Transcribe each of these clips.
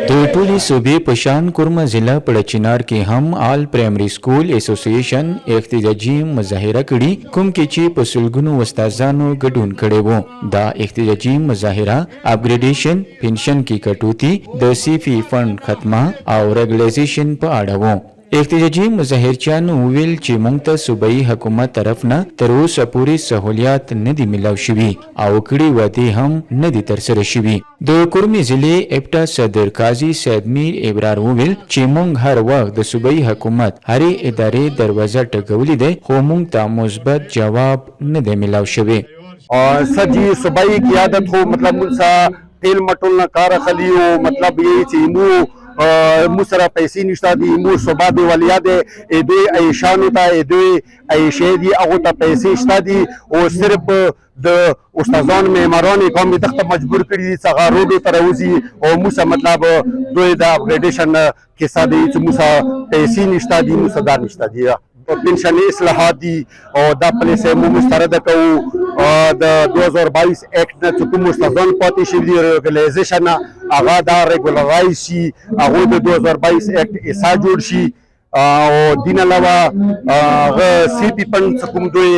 د ټولي صوبې په شان کومه ضلع پړچینار کې هم آل پرایمري سکول اسوسییشن احتجاجي مظاهره کړي کوم کې چې په سلګونو استادانو ګډون کړي وو دا احتجاجي مظاهره اپګریډیشن پنشن کې کټوتی د سیفي فند ختمه او ریګولیزیشن په اړه وو احتجاجي مظاهرچیانو ویل چې موږ ته صوبایي حکومت طرف نه تر اوسه پورې سہولیات نه دي ملاو شوي او کړي وعدې هم نه دي ترسره شوي د کورمي ضلع اپټا صدر قاضي سید میر ابرار وویل چې موږ هر وخت د صوبایي حکومت هرې ادارې دروازه ټکولې ده خو موږ ته مثبت جواب نه دی ملاو شوی سر جی صوبائی قیادت ہو مطلب منسا تیل مٹول نہ کار خلی ہو مطلب یہ چی مو مسرا پیسې نشته دی مور صوبا دی ولیا دی دوی ایشانو ته دوی ایشې دی هغه ته پیسې شته دي او صرف د استادان معماران قوم دغه مجبور کړي دي څنګه روډو ته راوځي او موسه مطلب دوی د اپګریډیشن کې ساده چې موسه پیسې نشته دي موسه دا نشته دي پنشنی اصلاحات دي او دا پلیسه مو مسترد کوو د 2022 اکټ نه چې کوم استادان پاتې شوي دي ریګولیزیشن هغه دا ریګولرایز شي هغه د 2022 اکټ ایسا جوړ شي او دین علاوه هغه سی پی پن کوم دوی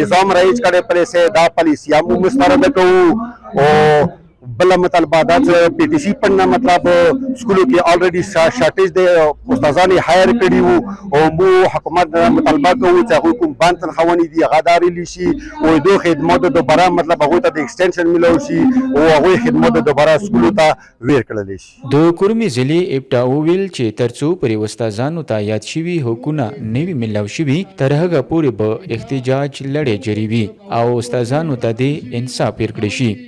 نظام رایج کړي پلیسه دا پالیسي مو مسترد کوو او بل مطالبه دا چې پی ټی سی پن مطلب سکولو کې الریډي شارټیج دی استادان هایر کړي وو او مو حکومت مطالبه کوو چې هغه کوم باندې تنخوانی دي هغه داري شي او دوه خدمات دوباره مطلب هغه ته د ایکسټنشن ملو شي او هغه خدمات دوباره سکولو ته ویر کړل شي د کورمي ضلع اپټا ویل چې ترڅو پر استادانو ته یاد شوي حقوقونه نوي ملاو شوي تر هغه پورې به احتجاج لړۍ جاری وي او استادانو ته د انصاف ورکړي شي